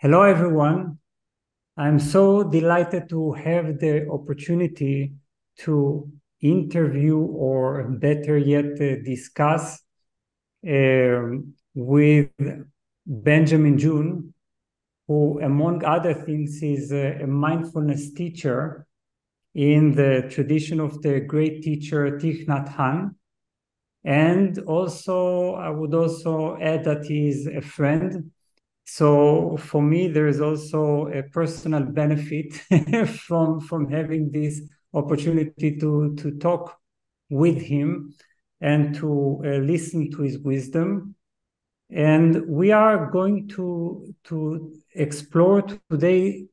Hello, everyone. I'm so delighted to have the opportunity to interview, or better yet, discuss with Benjamin Joon, who, among other things, is a mindfulness teacher in the tradition of the great teacher Thich Nhat Hanh. And also, I would also add that he is a friend. So for me, there is also a personal benefit from having this opportunity to talk with him and to listen to his wisdom. And we are going to explore today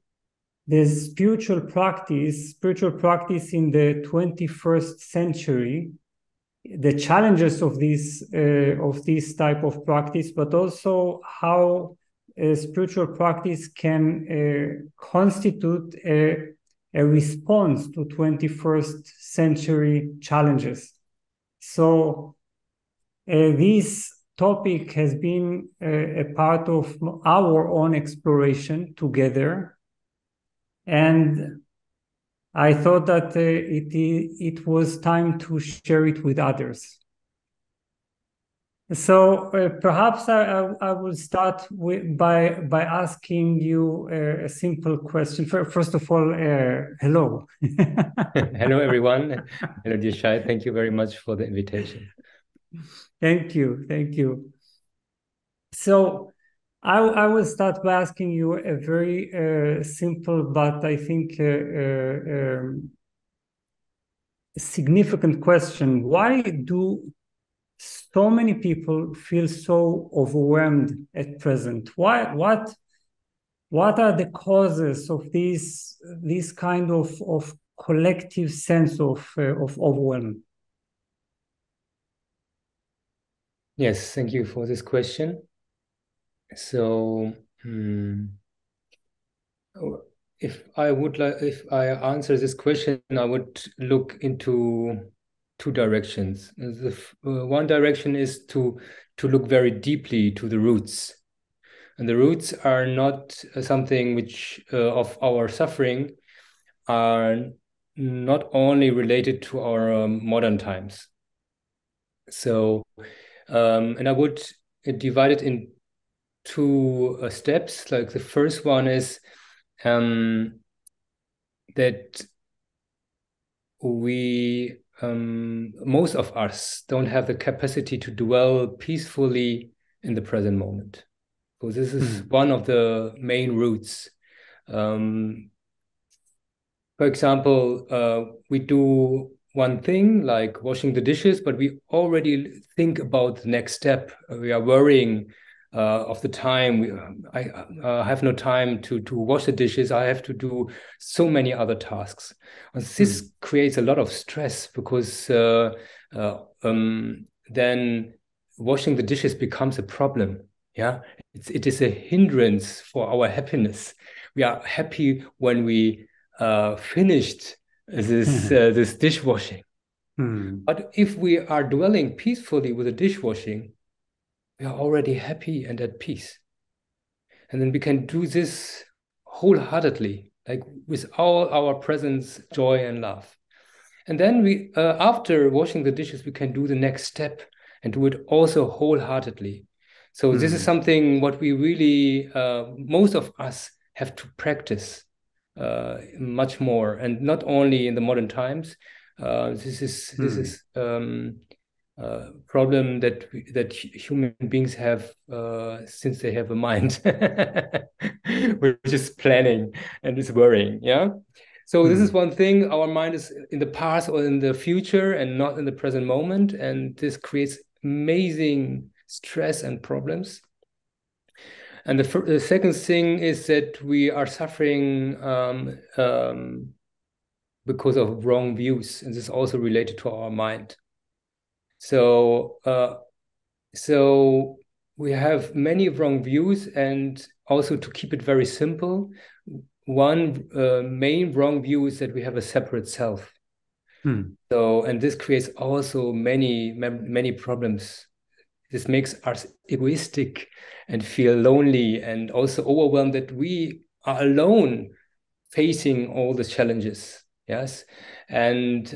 the spiritual practice in the 21st century, the challenges of this type of practice, but also how spiritual practice can constitute a response to 21st century challenges. So this topic has been a part of our own exploration together, and I thought that it was time to share it with others. So perhaps I will start by asking you a simple question. First of all, hello. Hello, everyone. Hello, dear Shai. Thank you very much for the invitation. Thank you. Thank you. So I will start by asking you a very simple, but I think significant question. Why do so many people feel so overwhelmed at present? What are the causes of this kind of collective sense of overwhelm? Yes, thank you for this question. So, if I answer this question, I would look into two directions. One direction is to look very deeply to the roots, and the roots are not something which of our suffering are not only related to our modern times. So, and I would divide it in two steps. Like the first one is that we, most of us, don't have the capacity to dwell peacefully in the present moment. So this is one of the main roots. For example, we do one thing like washing the dishes, but we already think about the next step. We are worrying of the time. I have no time to wash the dishes. I have to do so many other tasks. And this creates a lot of stress because then washing the dishes becomes a problem. Yeah, it is a hindrance for our happiness. We are happy when we finished this dishwashing. But if we are dwelling peacefully with the dishwashing, we are already happy and at peace. And then we can do this wholeheartedly, like with all our presence, joy, and love. And then we, after washing the dishes, we can do the next step and do it also wholeheartedly. So this is something what we really, most of us have to practice much more, and not only in the modern times. This is problem that human beings have since they have a mind, which is planning and is worrying. Yeah. So this is one thing. Our mind is in the past or in the future and not in the present moment, and this creates amazing stress and problems. And the second thing is that we are suffering because of wrong views, and this is also related to our mind. So, so we have many wrong views, and also to keep it very simple, one main wrong view is that we have a separate self. So, and this creates also many problems This makes us egoistic and feel lonely and also overwhelmed that we are alone facing all the challenges. Yes. And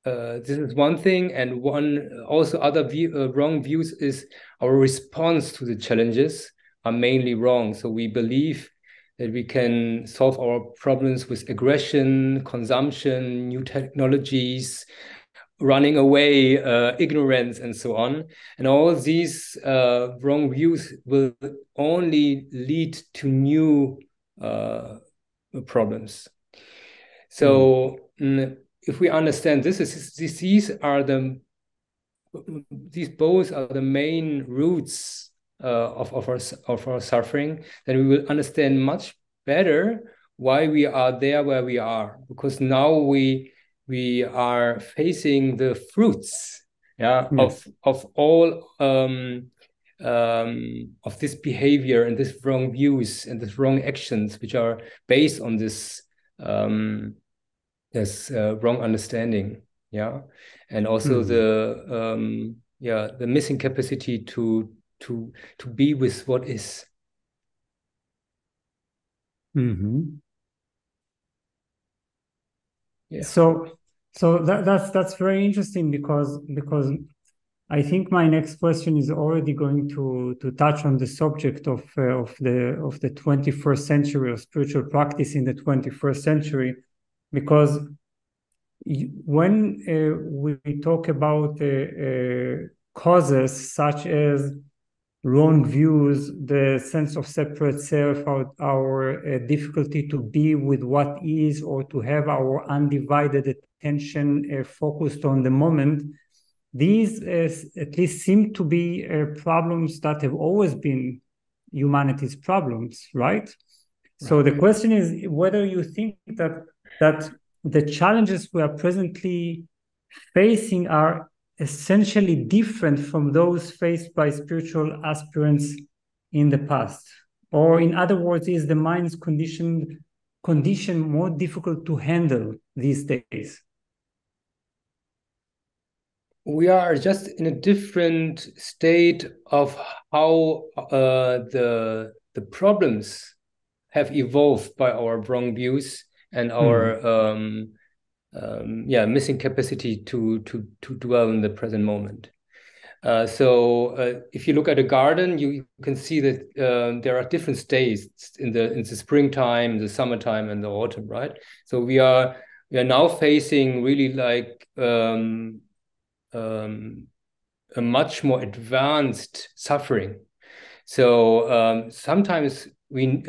this is one thing. And one also other wrong views is our response to the challenges are mainly wrong. So we believe that we can solve our problems with aggression, consumption, new technologies, running away, ignorance, and so on. And all these wrong views will only lead to new problems. So if we understand these both are the main roots of our suffering, then we will understand much better why we are there where we are, because now we are facing the fruits, Yes. of all of this behavior and this wrong views and this wrong actions, which are based on this wrong understanding, and also the missing capacity to be with what is. Yeah. So that's very interesting because I think my next question is already going to touch on the subject of the 21st century, of spiritual practice in the 21st century, because when we talk about causes such as wrong views, the sense of separate self, our difficulty to be with what is, or to have our undivided attention focused on the moment, these at least seem to be problems that have always been humanity's problems, right? So the question is whether you think that the challenges we are presently facing are essentially different from those faced by spiritual aspirants in the past, or in other words, is the mind's condition more difficult to handle these days? We are just in a different state of how the problems have evolved by our wrong views and our missing capacity to dwell in the present moment. So if you look at a garden, you can see that there are different states in the springtime, the summertime, and the autumn, right? So we are now facing really like a much more advanced suffering. So sometimes we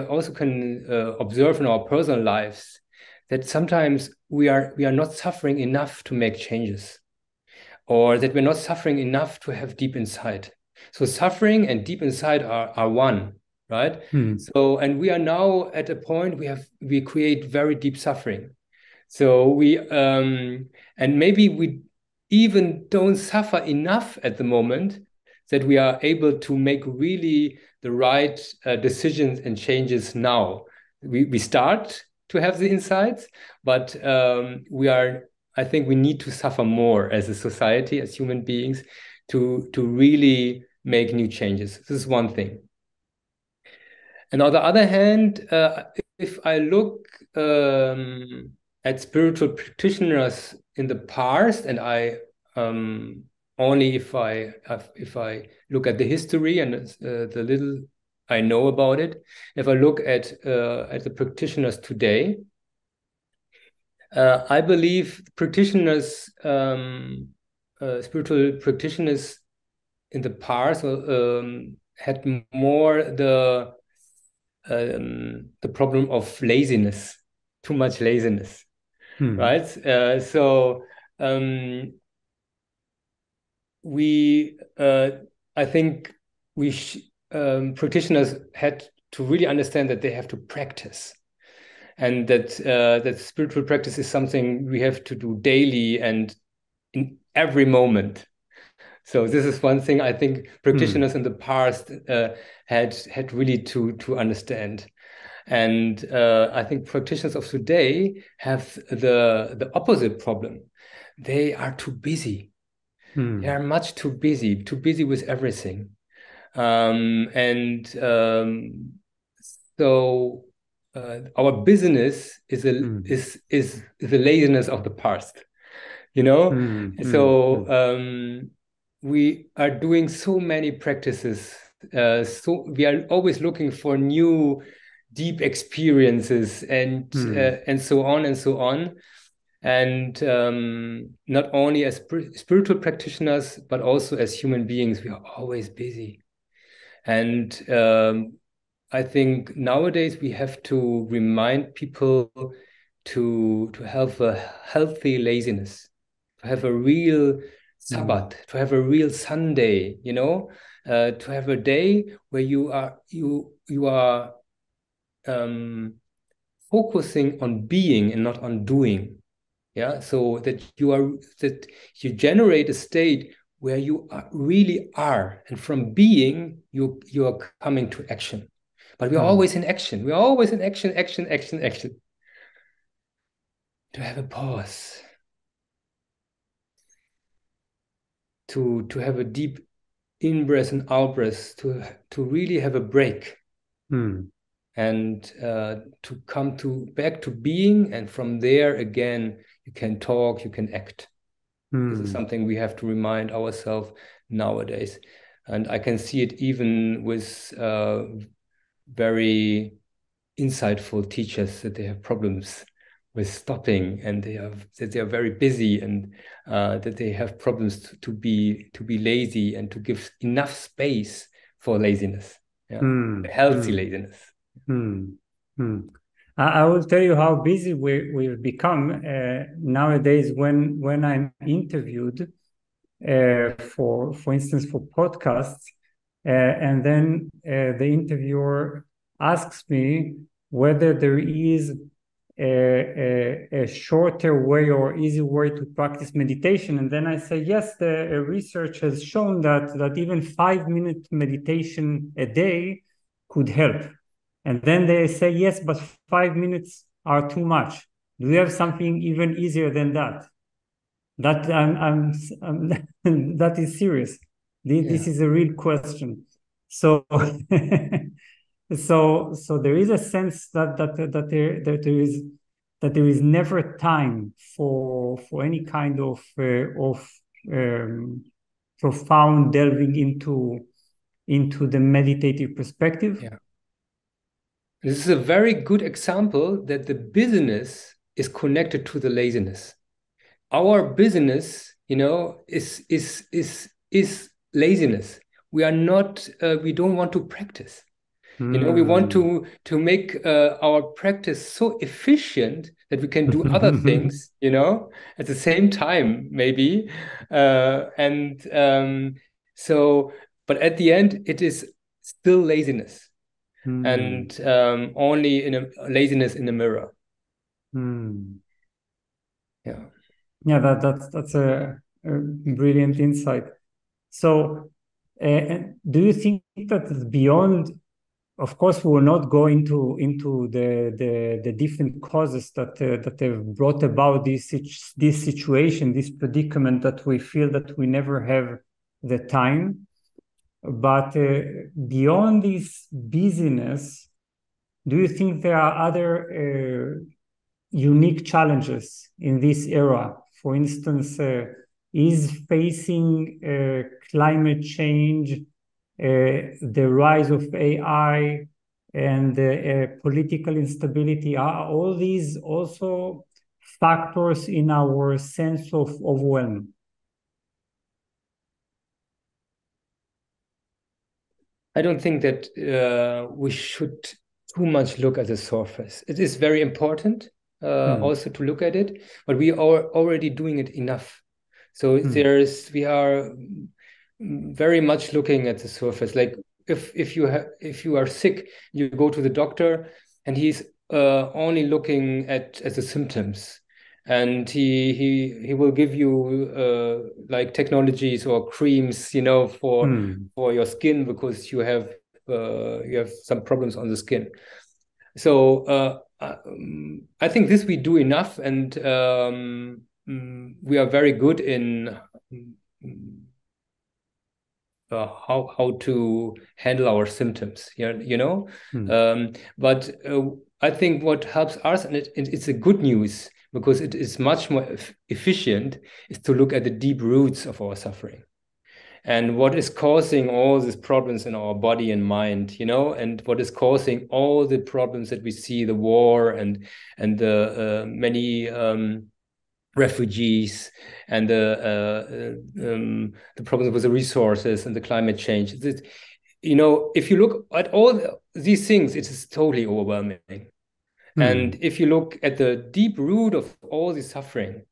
also can observe in our personal lives that sometimes we are not suffering enough to make changes, or that we're not suffering enough to have deep insight. So suffering and deep insight are one, right? So, and we are now at a point we create very deep suffering. So we and maybe we even don't suffer enough at the moment that we are able to make really the right decisions and changes now. We start to have the insights, but I think we need to suffer more as a society, as human beings, to really make new changes. This is one thing. And on the other hand, if I look at spiritual practitioners in the past, and I only if I look at the history and the little I know about it, if I look at the practitioners today, I believe practitioners, spiritual practitioners in the past had more the problem of laziness, too much laziness, right? So I think practitioners had to really understand that they have to practice, and that spiritual practice is something we have to do daily and in every moment. So this is one thing I think practitioners in the past had really to understand. And I think practitioners of today have the opposite problem. They are too busy. They are much too busy with everything. So our business is the laziness of the past, you know. So we are doing so many practices. So we are always looking for new deep experiences and so on and so on. And not only as spiritual practitioners, but also as human beings, we are always busy. And I think nowadays we have to remind people to have a healthy laziness, to have a real Sabbath, to have a real Sunday, you know, to have a day where you are focusing on being and not on doing. Yeah, so that you generate a state where you really are, and from being you are coming to action. But we are always in action. We are always in action, action, action, action. To have a pause, to have a deep in breath and out breath, to really have a break, and to come back to being, and from there again you can talk, you can act. This is something we have to remind ourselves nowadays. And I can see it even with very insightful teachers, that they have problems with stopping, and that they are very busy, and that they have problems to be lazy, and to give enough space for laziness, healthy laziness. I will tell you how busy we've become nowadays. When I'm interviewed, for instance, for podcasts, and then the interviewer asks me whether there is a shorter way or easy way to practice meditation, and then I say yes. The research has shown that even 5-minute meditation a day could help. And then they say, yes, but 5 minutes are too much. Do you have something even easier than that? That that is serious. This is a real question. So, so there is a sense that there is never time for any kind of profound delving into the meditative perspective. Yeah. This is a very good example that the business is connected to the laziness. Our business, you know, is laziness. We are not. We don't want to practice. You know, we want to make our practice so efficient that we can do other things, you know, at the same time, maybe. So, but at the end, it is still laziness. And only in a laziness in the mirror. Yeah, that's a brilliant insight. So, do you think that beyond, of course, we will not go into the different causes that have brought about this situation, this predicament, that we feel that we never have the time. But beyond this busyness, do you think there are other unique challenges in this era? For instance, is facing climate change, the rise of AI, and political instability, are all these also factors in our sense of overwhelm? I don't think that we should too much look at the surface. It is very important also to look at it, but we are already doing it enough. So we are very much looking at the surface. Like if you are sick, you go to the doctor, and he's only looking at the symptoms, and he will give you like technologies or creams, you know, for your skin, because you have some problems on the skin. So I think this we do enough, and we are very good in how to handle our symptoms. But I think what helps us, and it's a good news because it is much more efficient, is to look at the deep roots of our suffering and what is causing all these problems in our body and mind, and what is causing all the problems that we see, the war and the many refugees and the problems with the resources and the climate change. If you look at all these things, it is totally overwhelming. And if you look at the deep root of all this suffering,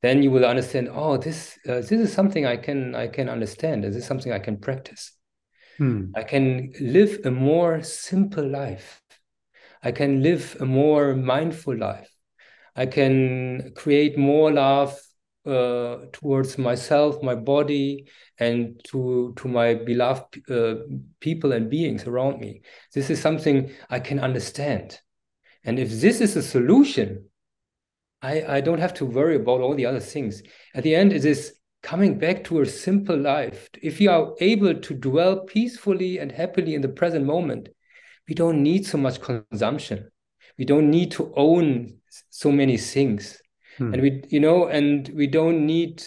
then you will understand, this is something I can understand. This is something I can practice. I can live a more simple life. I can live a more mindful life. I can create more love towards myself, my body, and to my beloved people and beings around me. This is something I can understand. And if this is a solution, I don't have to worry about all the other things. At the end, it is coming back to a simple life. If you are able to dwell peacefully and happily in the present moment, we don't need so much consumption. We don't need to own so many things. And we don't need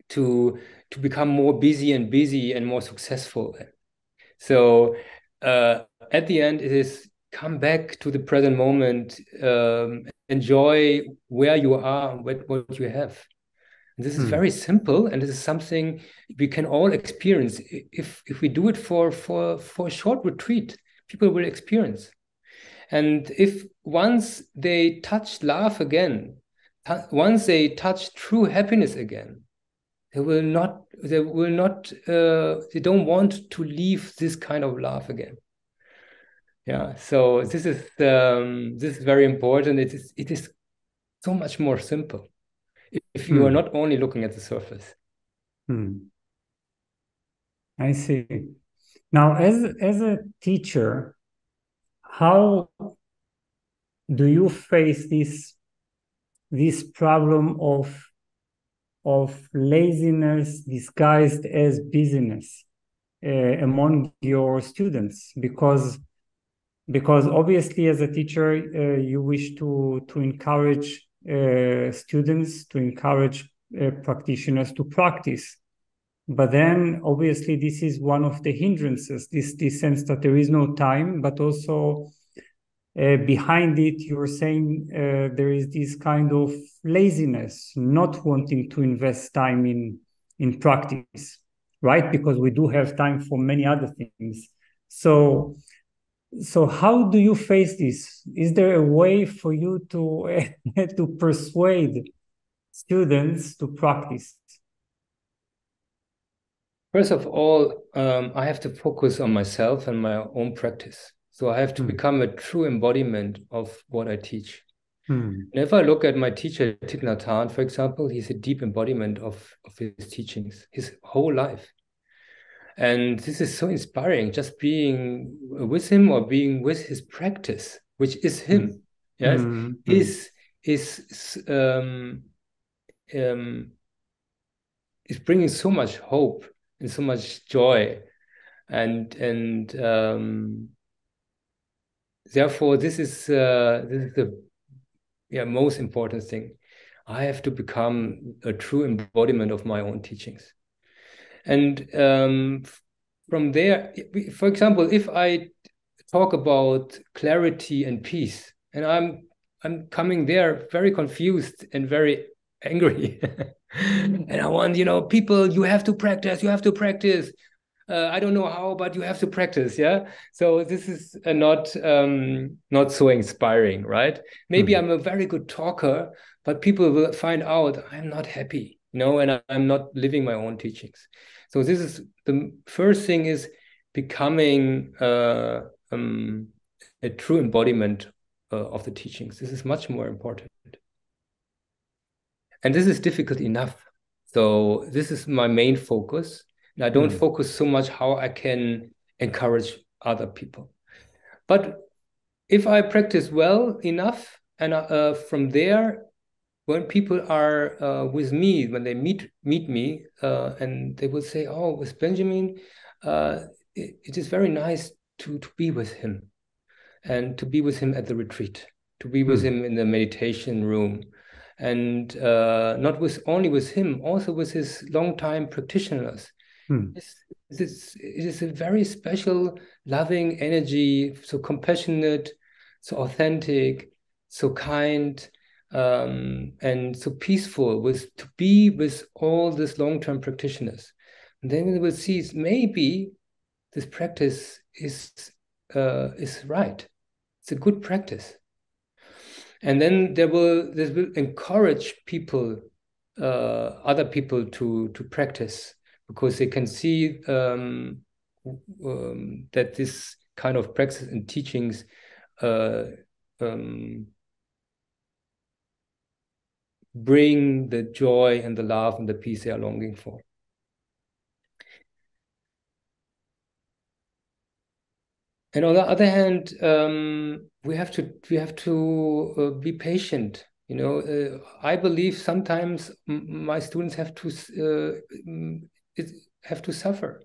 to become more busy and more successful. So at the end, it is come back to the present moment, enjoy where you are, what you have. And this is very simple, and this is something we can all experience. If we do it for a short retreat, people will experience. And if once they touch love again, once they touch true happiness again, they don't want to leave this kind of love again. Yeah, so this is very important. It is so much more simple if you are not only looking at the surface. I see. Now, as a teacher, how do you face this problem of laziness disguised as busyness among your students? Because obviously, as a teacher, you wish to encourage students, to encourage practitioners to practice. But then, obviously, this is one of the hindrances, this sense that there is no time, but also behind it, you're saying there is this kind of laziness, not wanting to invest time in practice, right? Because we do have time for many other things. So how do you face this? Is there a way for you to to persuade students to practice? First of all, I have to focus on myself and my own practice. So I have to become a true embodiment of what I teach. And if I look at my teacher, Thich Nhat Hanh, for example, he's a deep embodiment of his teachings, his whole life. And this is so inspiring, just being with him or being with his practice, which is him. Yes, is bringing so much hope and so much joy, and therefore this is the most important thing. I have to become a true embodiment of my own teachings. And from there, for example, if I talk about clarity and peace, and I'm coming there very confused and very angry, and I want, people, you have to practice. I don't know how, but you have to practice. Yeah. So this is not so inspiring, right? Maybe I'm a very good talker, but people will find out I'm not happy, and I'm not living my own teachings. So this is the first thing, is becoming a true embodiment of the teachings. This is much more important. And this is difficult enough. So this is my main focus. And I don't focus so much how I can encourage other people. But if I practice well enough, and from there, when people are with me, when they meet me, and they will say, "Oh, with Benjamin, it is very nice to be with him, and to be with him at the retreat, to be with him in the meditation room, and not only with him, also with his longtime practitioners." It is a very special, loving energy, so compassionate, so authentic, so kind, and so peaceful, to be with all these long-term practitioners. And then we will see maybe this practice is right. It's a good practice. And then this will encourage people, other people to practice, because they can see that this kind of practice and teachings bring the joy and the love and the peace they are longing for. And on the other hand, we have to be patient. I believe sometimes my students have to suffer,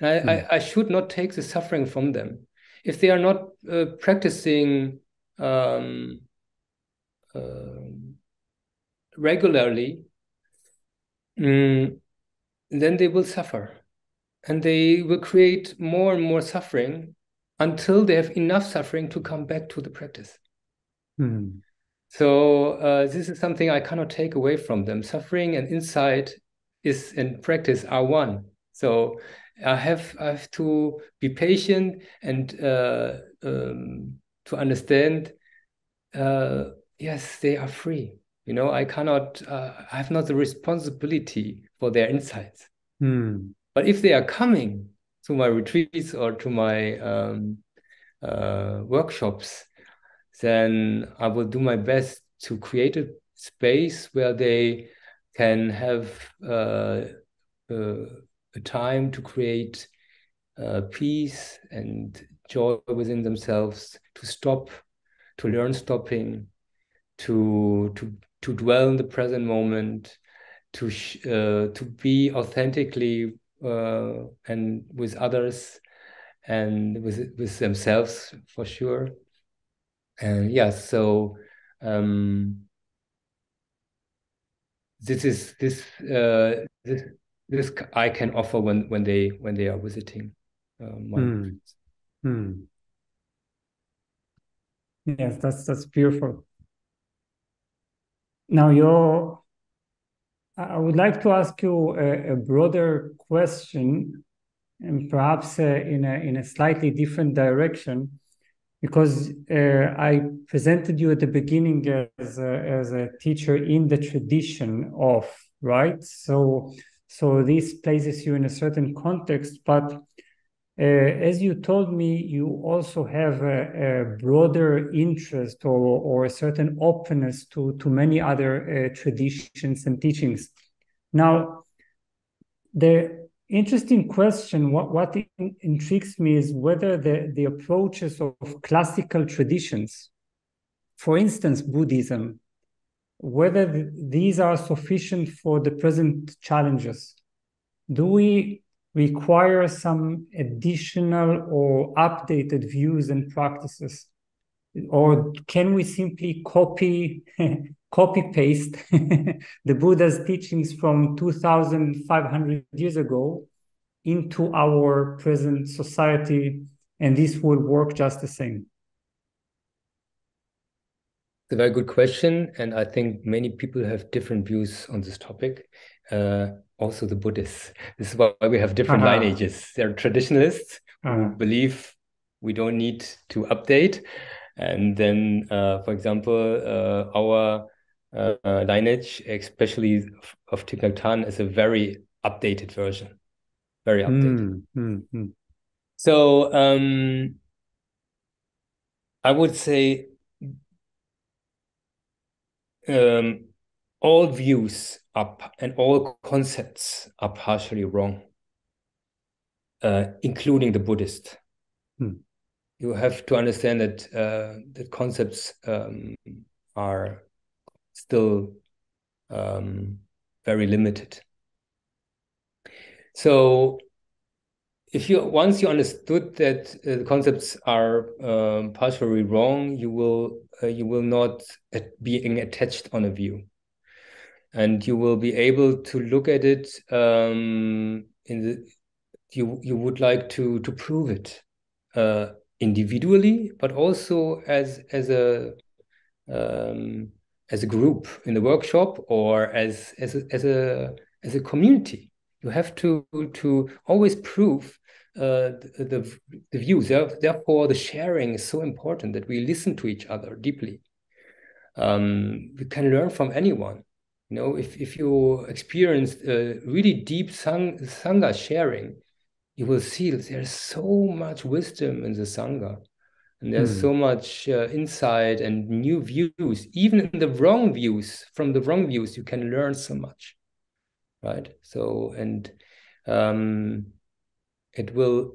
and I should not take the suffering from them. If they are not practicing regularly, then they will suffer, and they will create more and more suffering until they have enough suffering to come back to the practice. So this is something I cannot take away from them. Suffering and insight and practice are one. So I have to be patient and to understand. Yes, they are free. I cannot. I have not the responsibility for their insights. But if they are coming to my retreats or to my workshops, then I will do my best to create a space where they can have a time to create peace and joy within themselves, to learn stopping, to dwell in the present moment, to be authentically and with others and with themselves, for sure. And yeah, so this I can offer when they are visiting my Yes, that's beautiful. Now I would like to ask you a broader question, and perhaps in a slightly different direction, because I presented you at the beginning as a teacher in the tradition of, right? So this places you in a certain context, but as you told me, you also have a broader interest or a certain openness to many other traditions and teachings. Now, the interesting question, what intrigues me, is whether the approaches of classical traditions, for instance, Buddhism, whether these are sufficient for the present challenges. Do we require some additional or updated views and practices? Or can we simply copy paste the Buddha's teachings from 2,500 years ago into our present society, and this will work just the same? It's a very good question, and I think many people have different views on this topic. Also the Buddhists. This is why we have different lineages. There are traditionalists who believe we don't need to update. And then, for example, our lineage, especially of Thich Nhat Hanh, is a very updated version. Very updated. So I would say all views and all concepts are partially wrong, including the Buddhist. You have to understand that the concepts are still very limited. So once you understood that the concepts are partially wrong, you will not being attached on a view, and you will be able to look at it you would like to prove it individually, but also as a group in the workshop, or as a community. You have to always prove the views. Therefore, the sharing is so important, that we listen to each other deeply. We can learn from anyone. If you experience really deep sangha sharing, you will see that there's so much wisdom in the sangha. And there's so much insight and new views. Even in the wrong views, from the wrong views, you can learn so much, right? So, and it would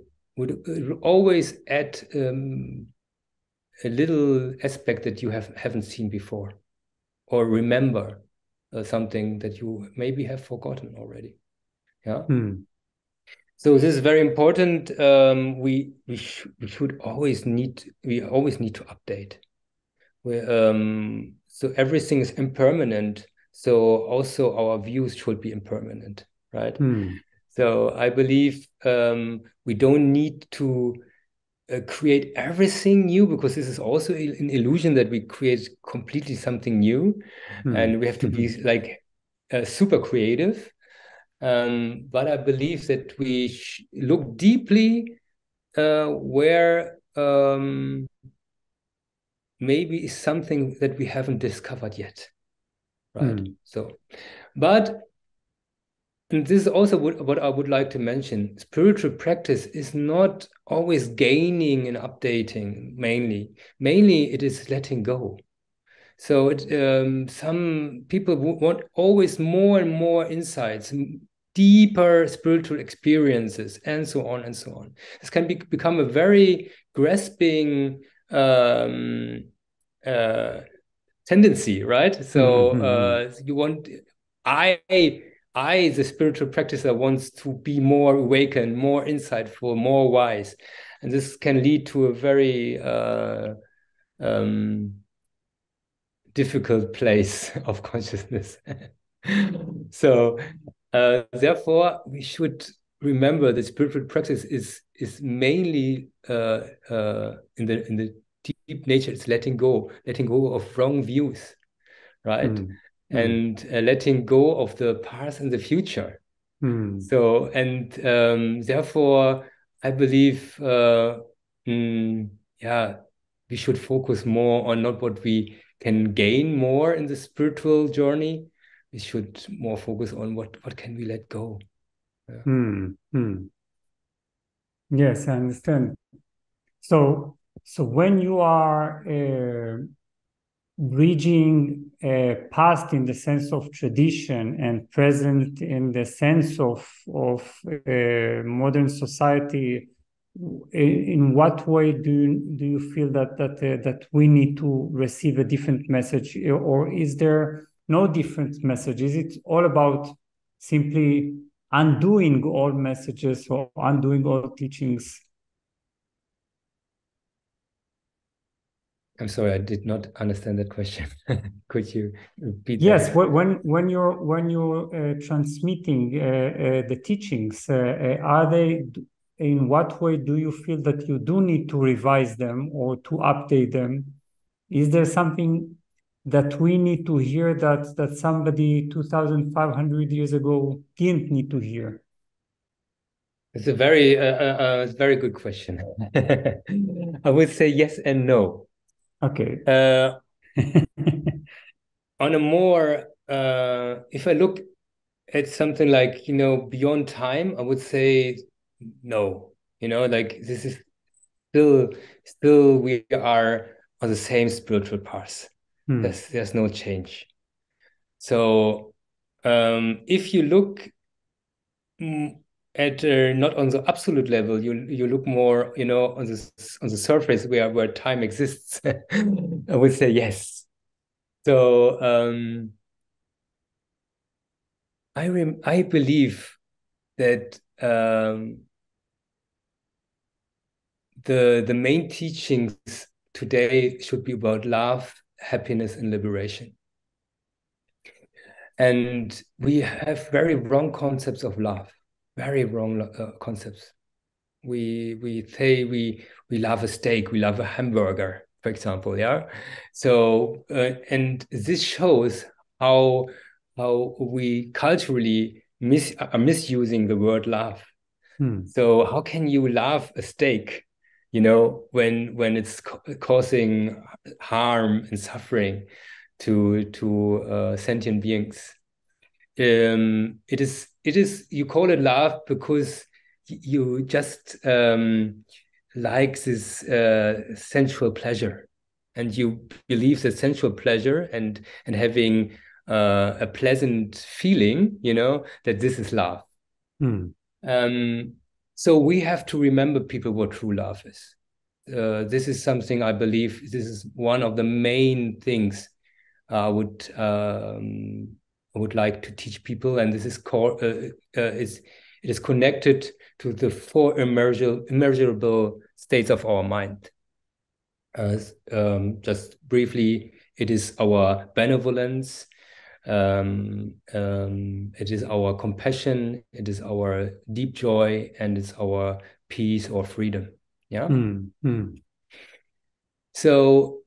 always add a little aspect that you haven't seen before, or remember something that you maybe have forgotten already. Yeah. So this is very important. We always need to update. So everything is impermanent. So also our views should be impermanent, right? So I believe we don't need to create everything new, because this is also an illusion that we create completely something new, and we have to be like super creative. But I believe that we look deeply where maybe is something that we haven't discovered yet, right? So, but and this is also what I would like to mention. Spiritual practice is not always gaining and updating. Mainly it is letting go. So some people want always more and more insights, deeper spiritual experiences, and so on and so on. This can become a very grasping tendency, right? So you want, the spiritual practicer, wants to be more awakened, more insightful, more wise, and this can lead to a very difficult place of consciousness. So therefore, we should remember that spiritual practice is mainly in the deep nature. It's letting go of wrong views, right? And letting go of the past and the future. So, and therefore, I believe, yeah, we should focus more on not what we can gain more in the spiritual journey. We should more focus on what can we let go. Yes, I understand. So when you are bridging past in the sense of tradition and present in the sense of modern society, in what way do you feel that we need to receive a different message, or is there no different message? Is it all about simply undoing all messages or undoing all teachings? I'm sorry, I did not understand that question. Could you repeat that? Yes, when you're transmitting the teachings, are they, in what way do you feel that you do need to revise them or to update them? Is there something that we need to hear that somebody 2,500 years ago didn't need to hear? It's a very good question. I would say yes and no. Okay. On a more, if I look at something like, beyond time, I would say no. Like this is still we are on the same spiritual path. There's no change. So if you look at not on the absolute level, you look more, on the surface where time exists. I would say yes. So I believe that the main teachings today should be about love, happiness, and liberation. And we have very wrong concepts of love, very wrong concepts. We say we love a steak, we love a hamburger, for example, yeah. So and this shows how we culturally are misusing the word love. So how can you love a steak, when it's causing harm and suffering to sentient beings? It is you call it love because you just like this sensual pleasure, and you believe that sensual pleasure and having a pleasant feeling, that this is love. So we have to remember, people, what true love is. This is something I believe this is one of the main things I would like to teach people, and this is it is connected to the four immeasurable states of our mind. Just briefly, it is our benevolence, it is our compassion, it is our deep joy, and it's our peace or freedom. Yeah. So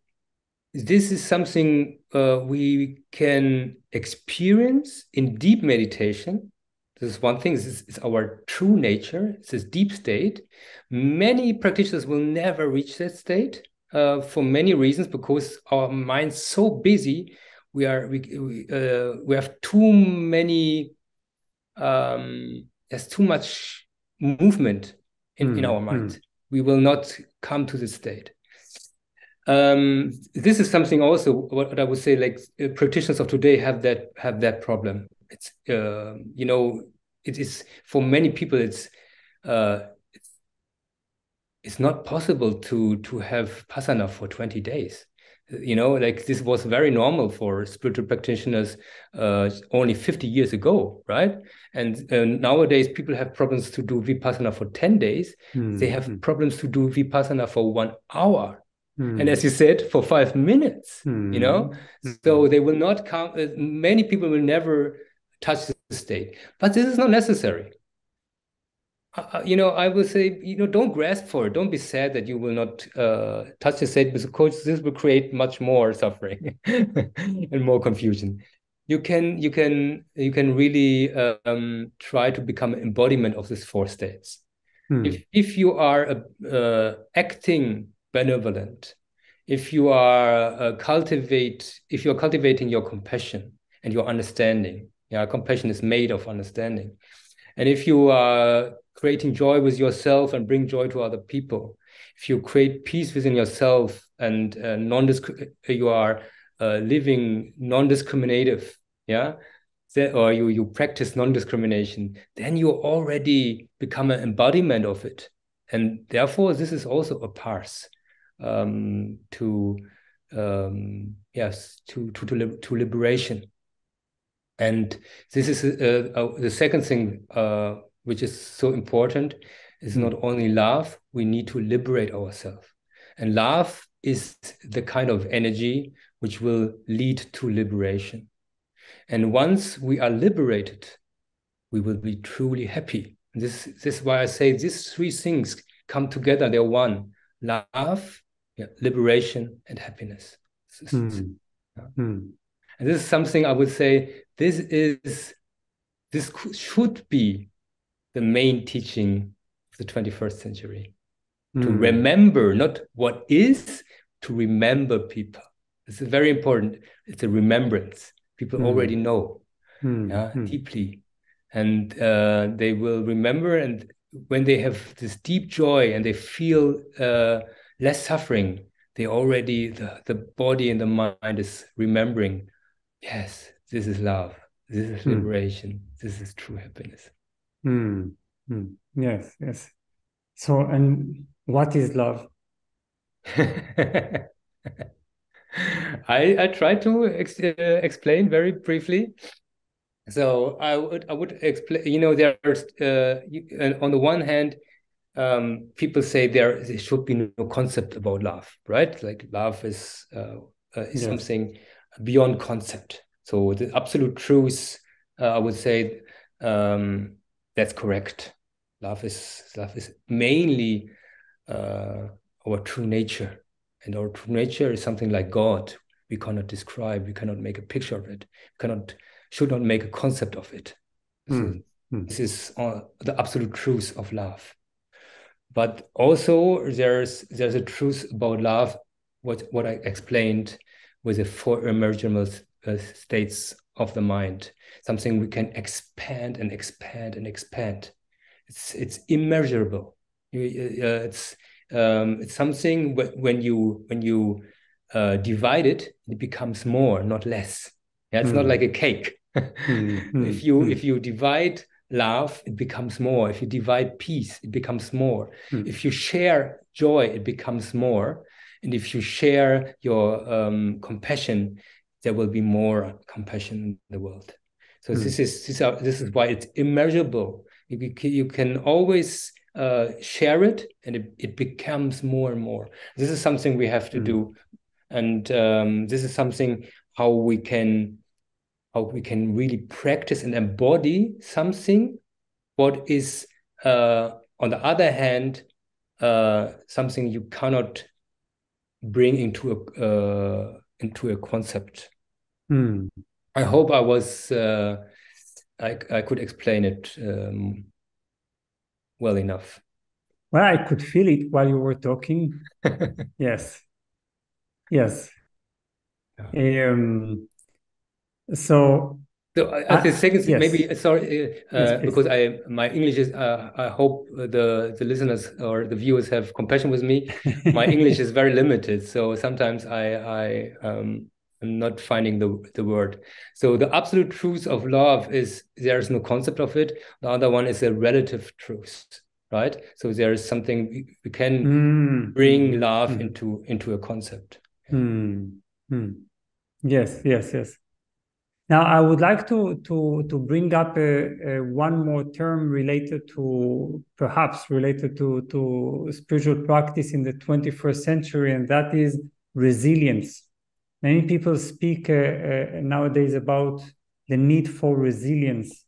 this is something we can experience in deep meditation. This is one thing. This is our true nature. It's this deep state. Many practitioners will never reach that state for many reasons, because our mind's so busy. We have too many. There's too much movement in our mind. We will not come to this state. This is something also what I would say, like practitioners of today have that problem. It's it is for many people it's not possible to have pasana for 20 days. Like this was very normal for spiritual practitioners only 50 years ago, right? And nowadays people have problems to do vipassana for 10 days. They have problems to do vipassana for 1 hour. And as you said, for 5 minutes, so they will not come. Many people will never touch the state, but this is not necessary. I will say, don't grasp for it. Don't be sad that you will not touch the state, because this will create much more suffering and more confusion. You can really try to become an embodiment of these 4 states. If you are acting benevolent, if you are cultivating your compassion and your understanding, compassion is made of understanding, and if you are creating joy with yourself and bring joy to other people, if you create peace within yourself and you are living non-discriminative, or you practice non-discrimination, then you already become an embodiment of it. And therefore, this is also a path to liberation. And this is the second thing which is so important, is not only love, we need to liberate ourselves. And love is the kind of energy which will lead to liberation. And once we are liberated, we will be truly happy. This is why I say these 3 things come together. They're one: love, liberation, and happiness. And this is something I would say, this should be the main teaching of the 21st century. To remember, not what is, to remember people. This is very important. It's a remembrance. People already know deeply. And they will remember, and when they have this deep joy and they feel less suffering, they already, the body and the mind is remembering, yes, this is love, this is liberation, this is true happiness. Yes. So, and what is love? I try to explain very briefly. So I would explain, there's on the one hand, people say there should be no concept about love, right? Like love is Yes. something beyond concept. So the absolute truth, I would say, that's correct. Love is mainly our true nature, and our true nature is something like God. We cannot describe, we cannot make a picture of it, should not make a concept of it. So this is the absolute truth of love. But also there's a truth about love, what I explained with the four emergent states of the mind, something we can expand and expand and expand. It's immeasurable. It's something when you divide it, it becomes more, not less. Yeah, it's not like a cake. If you divide love, it becomes more. If you divide peace, it becomes more. If you share joy, it becomes more. And if you share your compassion, there will be more compassion in the world. So this is why it's immeasurable. You can always share it, and it becomes more and more. This is something we have to do, and this is something how we can really practice and embody something what is on the other hand something you cannot bring into a concept. I hope I was I could explain it well enough. Well, I could feel it while you were talking. Yes. Yeah. So At the second, yes. maybe sorry, Yes, because my English is. I hope the listeners or the viewers have compassion with me. My English is very limited, so sometimes I'm not finding the word. So the absolute truth of love is there is no concept of it. The other one is a relative truth, right? So there is something we can bring love into a concept. Yes. Now, I would like to bring up one more term related to spiritual practice in the 21st century, and that is resilience. Many people speak nowadays about the need for resilience.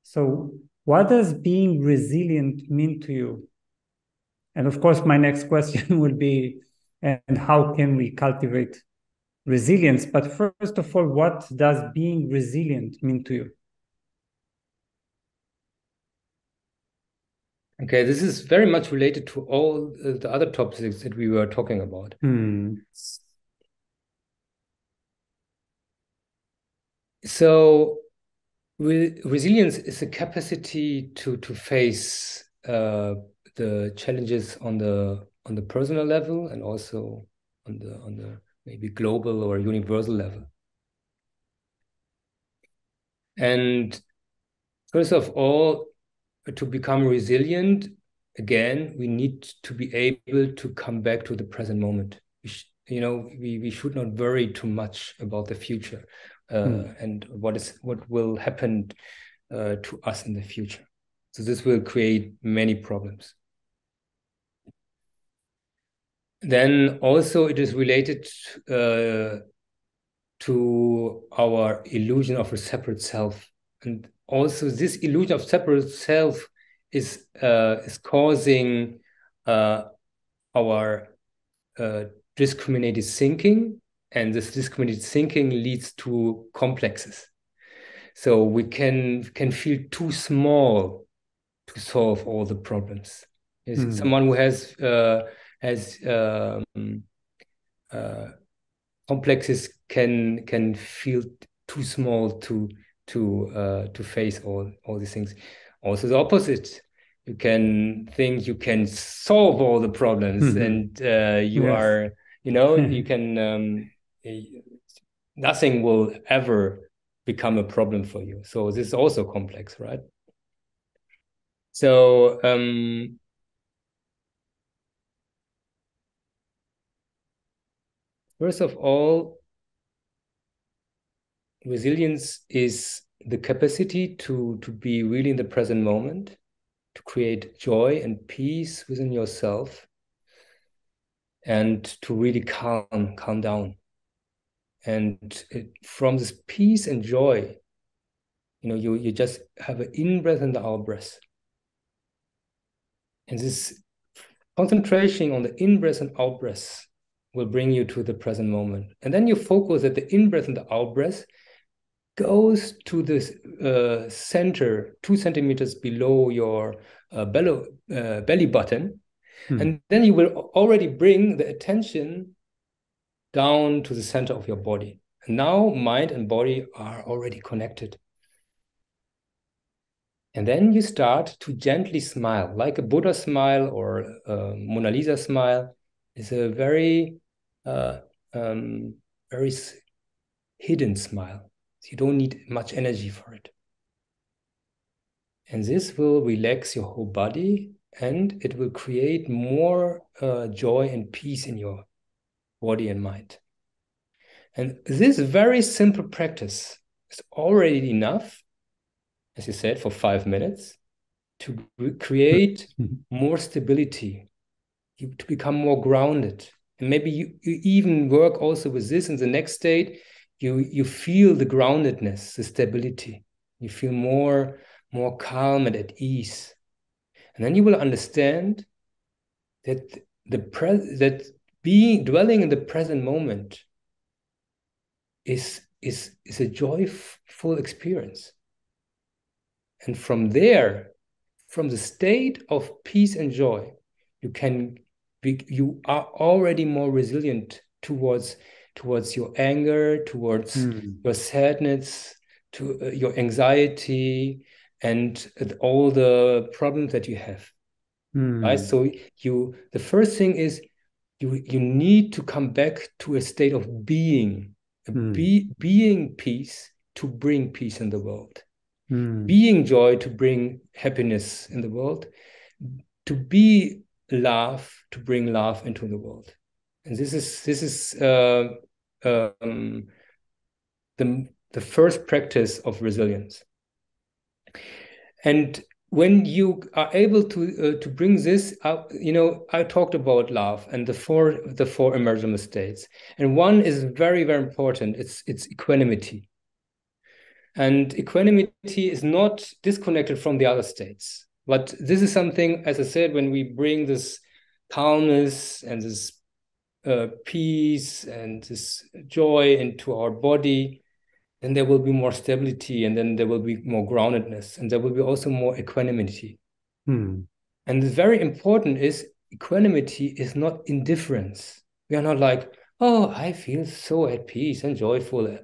So, what does being resilient mean to you? And of course, my next question will be, and how can we cultivate resilience? But first of all, what does being resilient mean to you? Okay, this is very much related to all the other topics that we were talking about. So resilience is a capacity to face the challenges on the personal level and also on the maybe global or universal level. And first of all, to become resilient, again, we need to be able to come back to the present moment. We should not worry too much about the future and what will happen to us in the future. So this will create many problems. Then also it is related to our illusion of a separate self. And also this illusion of separate self is causing our discriminated thinking, and this discriminated thinking leads to complexes. So we can feel too small to solve all the problems. Someone who has complexes can feel too small to face all these things. Also the opposite. You can think you can solve all the problems, and you are, you can, nothing will ever become a problem for you. So this is also complex, right? So first of all, resilience is the capacity to be really in the present moment, to create joy and peace within yourself, and to really calm down. And from this peace and joy, you just have an in-breath and the out-breath. And this concentration on the in-breath and out-breath will bring you to the present moment. And then you focus that the in-breath and the out-breath goes to this center, 2 centimeters below your belly button. And then you will already bring the attention down to the center of your body. And now mind and body are already connected. And then you start to gently smile, like a Buddha smile or a Mona Lisa smile. It's a very, very hidden smile. You don't need much energy for it. And this will relax your whole body, and it will create more joy and peace in your body and mind. And this very simple practice is already enough, as you said, for 5 minutes to create more stability, to become more grounded. And maybe you even work also with this in the next state. You feel the groundedness, the stability. You feel more calm and at ease. And then you will understand that dwelling in the present moment is a joyful experience. And from there, from the state of peace and joy, you are already more resilient towards your anger, towards your sadness, to your anxiety, and all the problems that you have. Right? So the first thing is you need to come back to a state of being, being peace to bring peace in the world, being joy to bring happiness in the world, to be love to bring love into the world. And this is the first practice of resilience. And when you are able to bring this up, I talked about love and the four emergent states, and one is very, very important. It's equanimity, and equanimity is not disconnected from the other states. But this is something, as I said, when we bring this calmness and this peace and this joy into our body, then there will be more stability, and then there will be more groundedness, and there will be also more equanimity. And very important is equanimity is not indifference. We are not like, oh, I feel so at peace and joyful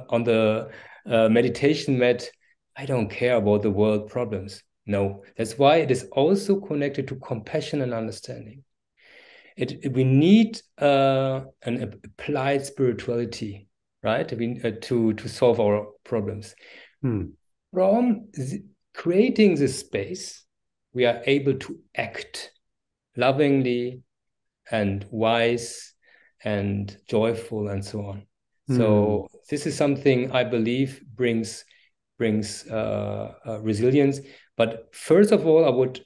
on the meditation mat. I don't care about the world problems. No, that's why it is also connected to compassion and understanding. We need an applied spirituality, right? To solve our problems. From creating this space, we are able to act lovingly and wise and joyful and so on. So this is something I believe brings resilience. But first of all, I would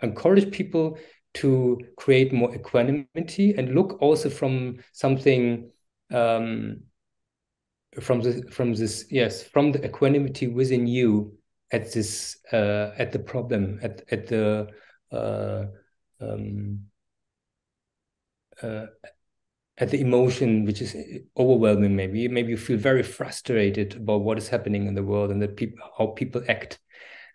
encourage people to create more equanimity and look also from something from the equanimity within you at this at the problem, at the emotion which is overwhelming. Maybe you feel very frustrated about what is happening in the world and how people act.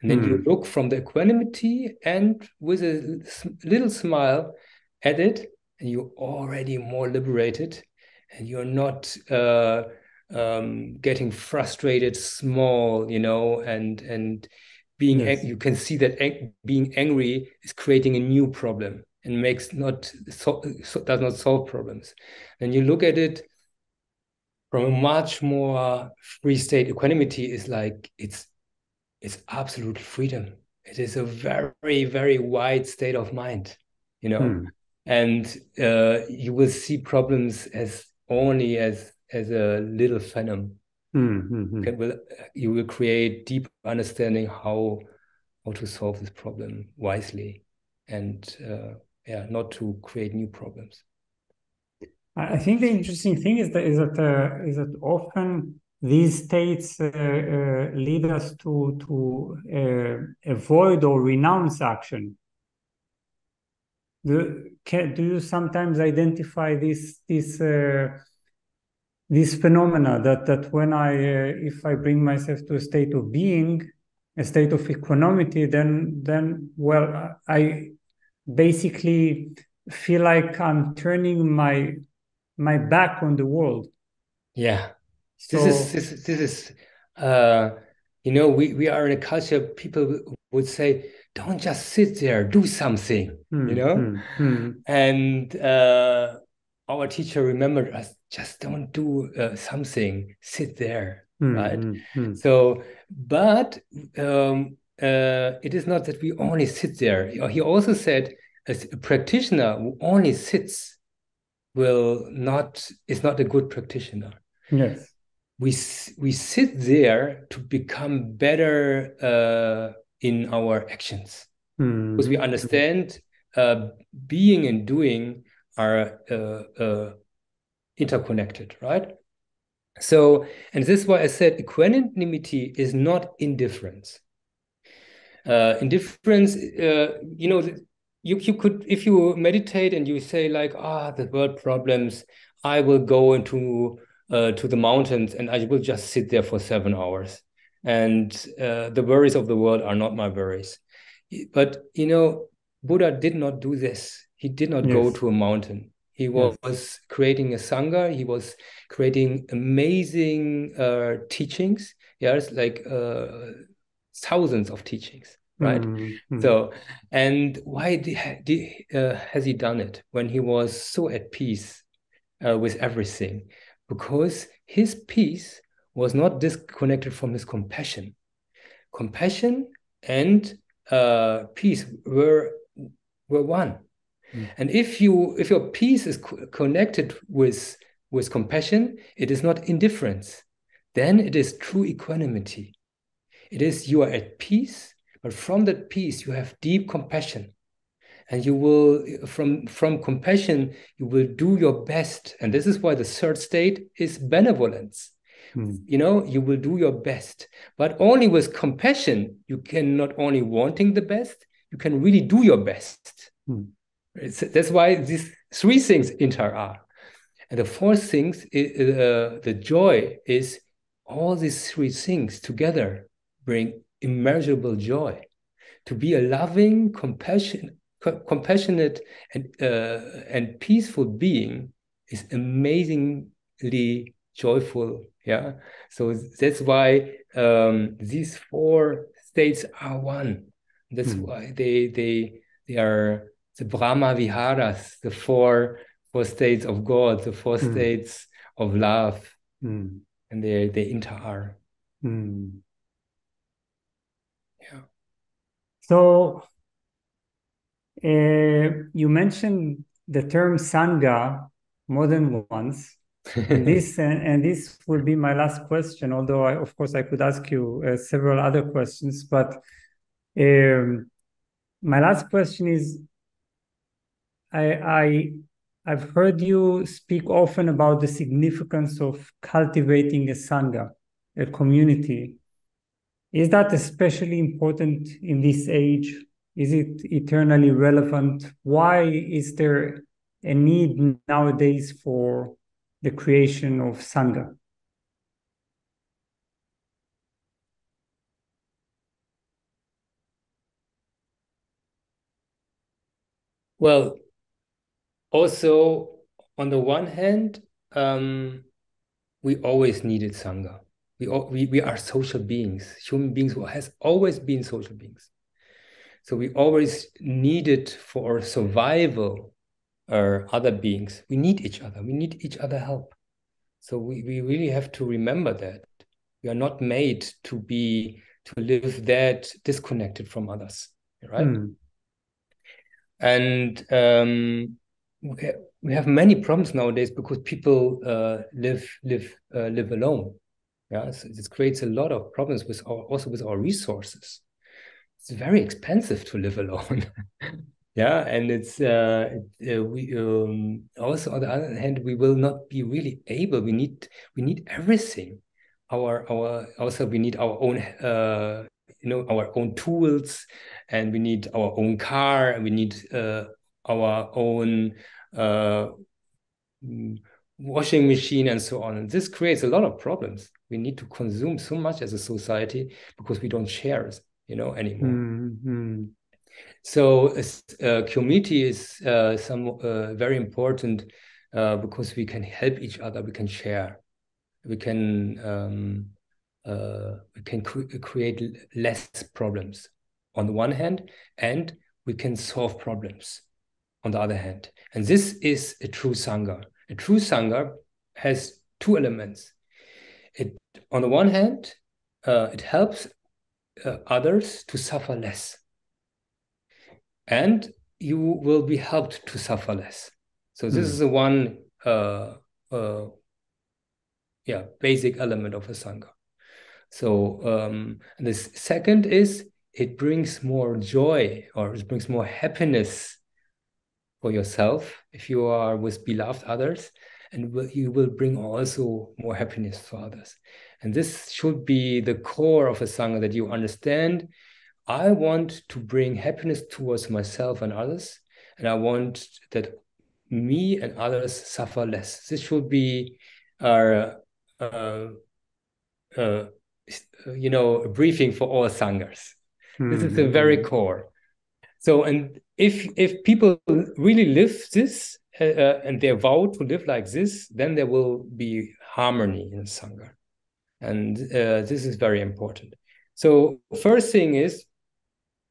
And then you look from the equanimity and with a little smile at it, and you're already more liberated, and you're not getting frustrated, small, and being. Yes. You can see that being angry is creating a new problem and does not solve problems. And you look at it from a much more free state. Equanimity is like it's absolute freedom. It is a very, very wide state of mind, and you will see problems as only as a little phantom. You will create deep understanding how to solve this problem wisely, and not to create new problems. I think the interesting thing is that often these states lead us to avoid or renounce action. Do you sometimes identify this phenomena that when if I bring myself to a state of being, a state of equanimity, then well, I basically feel like I'm turning my back on the world. Yeah. So this is we are in a culture, people would say, don't just sit there, do something, and our teacher remembered us, just don't do something, sit there, right? So, but it is not that we only sit there. He also said a practitioner who only sits is not a good practitioner. Yes. We sit there to become better in our actions, because we understand being and doing are interconnected, right? So, and this is why I said equanimity is not indifference. Indifference, you could, if you meditate and you say like, the world problems, I will go into to the mountains and I will just sit there for 7 hours, and the worries of the world are not my worries. But Buddha did not do this. He did not go to a mountain. He was creating a sangha. He was creating amazing teachings. Yes, like thousands of teachings, right? So, and why has he done it when he was so at peace with everything? Because his peace was not disconnected from his compassion. Compassion and peace were one. And if your peace is connected with compassion, it is not indifference. Then it is true equanimity. It is you are at peace, but from that peace you have deep compassion, and you will from compassion you will do your best. And this is why the third state is benevolence. You will do your best, but only with compassion you can not only wanting the best, you can really do your best. That's why these three things interact. And the fourth thing, the joy, is all these three things together bring immeasurable joy. To be a loving, compassionate, and peaceful being is amazingly joyful. Yeah. So that's why these four states are one. That's why they are the Brahma Viharas, the four states of God, the four states of love, and they inter-are. Yeah. So you mentioned the term Sangha more than once, and this will be my last question. Although of course I could ask you several other questions, but my last question is: I've heard you speak often about the significance of cultivating a Sangha, a community. Is that especially important in this age? Is it eternally relevant? Why is there a need nowadays for the creation of Sangha? Well, also, on the one hand, we always needed Sangha. We are social beings, human beings who has always been social beings. So we always needed for our survival other beings. We need each other. We need each other help. So we really have to remember that. We are not made to live that disconnected from others, right? And we have many problems nowadays because people live alone. Yeah, so this creates a lot of problems with also with our resources. It's very expensive to live alone. Yeah, and it's we also on the other hand we will not be really able. We need everything. Our also we need our own our own tools, and we need our own car, and we need our own uh, washing machine and so on. And this creates a lot of problems. We need to consume so much as a society because we don't share, anymore. Mm-hmm. So community is very important because we can help each other. We can share. We can create less problems on the one hand, and we can solve problems on the other hand. And this is a true Sangha. A true Sangha has two elements. On the one hand, it helps others to suffer less. And you will be helped to suffer less. So this is the one basic element of a Sangha. So the second is it brings more joy, or it brings more happiness for yourself if you are with beloved others, and you will bring also more happiness for others. And this should be the core of a Sangha, that you understand, I want to bring happiness towards myself and others, and I want that me and others suffer less. This should be our a briefing for all Sanghas. This is the very core. So, and if people really live this and they vow to live like this, then there will be harmony in Sangha. And this is very important. So first thing is,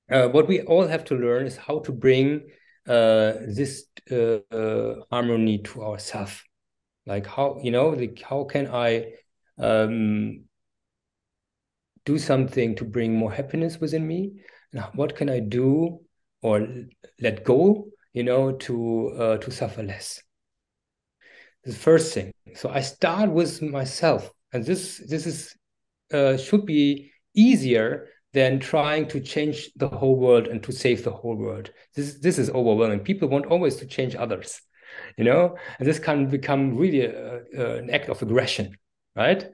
what we all have to learn is how to bring this harmony to ourselves. Like how can I do something to bring more happiness within me? And what can I do or let go, to suffer less? The first thing. So I start with myself, and this is should be easier than trying to change the whole world and to save the whole world. This is overwhelming. People want always to change others, and this can become really an act of aggression, right?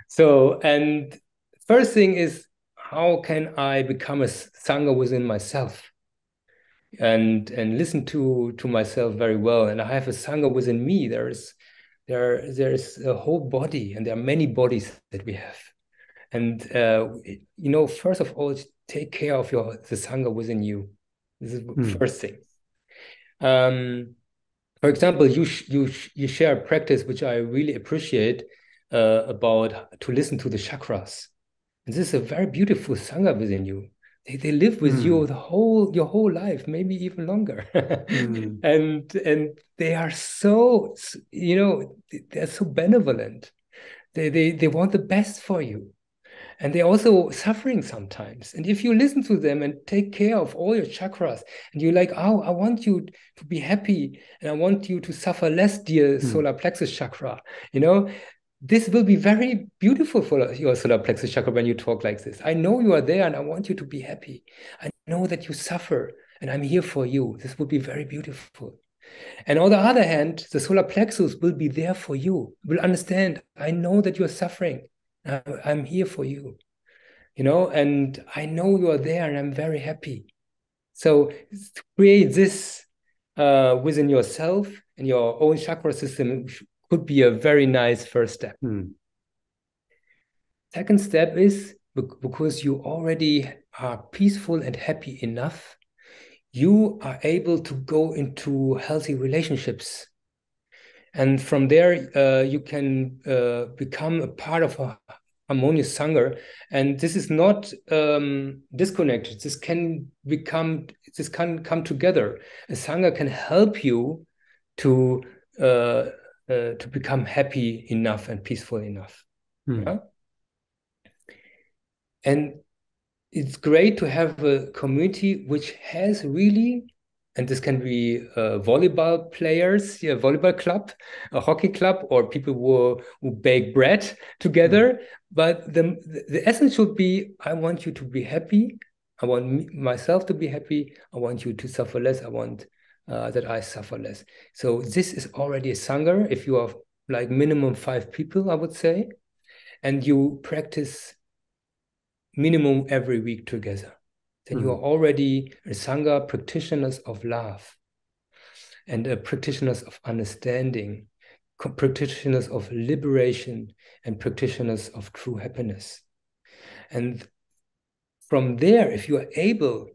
So, and first thing is, how can I become a Sangha within myself? And listen to myself very well. And I have a Sangha within me. There's a whole body, and there are many bodies that we have. And first of all, take care of the Sangha within you. This is the first thing. For example, you share a practice which I really appreciate about to listen to the chakras. And this is a very beautiful Sangha within you. They live with you your whole life, maybe even longer. And they are so, they're so benevolent. They want the best for you. And they're also suffering sometimes. And if you listen to them and take care of all your chakras, and you're like, oh, I want you to be happy, and I want you to suffer less, dear solar plexus chakra, this will be very beautiful for your solar plexus chakra when you talk like this. I know you are there, and I want you to be happy. I know that you suffer, and I'm here for you. This will be very beautiful. And on the other hand, the solar plexus will be there for you, will understand, I know that you're suffering. I'm here for you, and I know you are there, and I'm very happy. So to create this within yourself and your own chakra system could be a very nice first step. Second step is, because you already are peaceful and happy enough, you are able to go into healthy relationships. And from there, you can become a part of a harmonious Sangha. And this is not disconnected. This can come together. A Sangha can help you to become happy enough and peaceful enough. Yeah? And it's great to have a community which has really and this can be volleyball players, yeah, volleyball club, a hockey club, or people who bake bread together. But the essence should be, I want you to be happy. I want myself to be happy. I want you to suffer less. I want that I suffer less. So this is already a Sangha. If you are like minimum 5 people, I would say, and you practice minimum every week together, then you are already a Sangha practitioners of love and practitioners of understanding, practitioners of liberation, and practitioners of true happiness. And from there, if you are able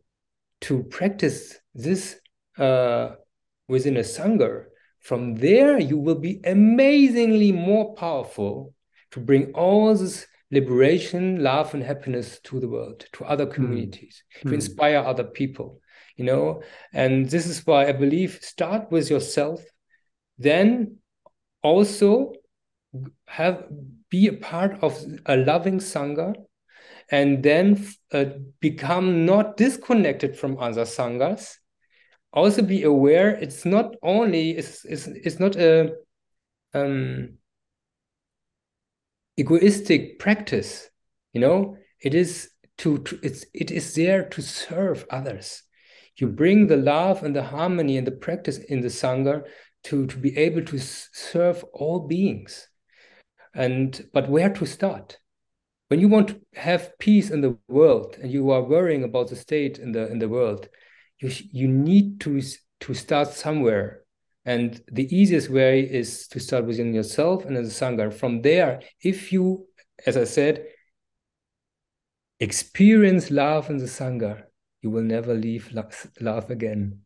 to practice this within a Sangha, from there you will be amazingly more powerful to bring all this liberation, love, and happiness to the world, to other communities, to inspire other people, you know. And this is why I believe start with yourself, then also be a part of a loving Sangha, and then become not disconnected from other Sanghas. Also be aware it's not only, it's not a egoistic practice, you know. It is it is there to serve others. You bring the love and the harmony and the practice in the Sangha to be able to serve all beings. But where to start? When you want to have peace in the world and you are worrying about the state in the world, you need to start somewhere. And the easiest way is to start within yourself and in the Sangha. From there, if you, as I said, experience love in the Sangha, you will never leave love again.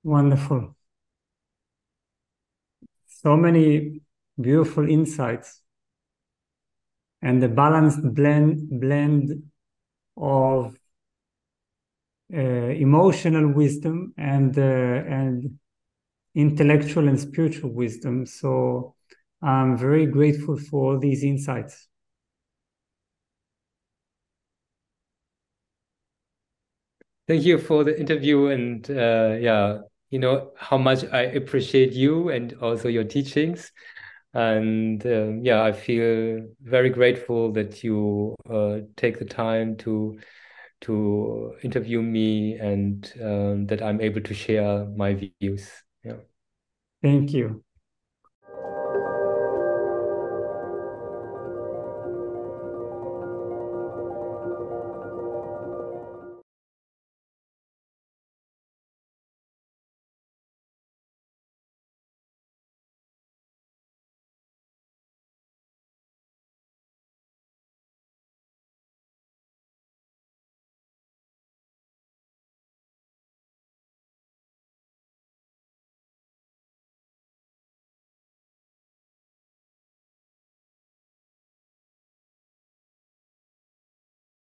Wonderful. So many beautiful insights, and the balanced blend of emotional wisdom and intellectual and spiritual wisdom. So I'm very grateful for all these insights. Thank you for the interview, and yeah, you know how much I appreciate you and also your teachings. And yeah, I feel very grateful that you take the time to interview me, and that I'm able to share my views. Yeah. Thank you.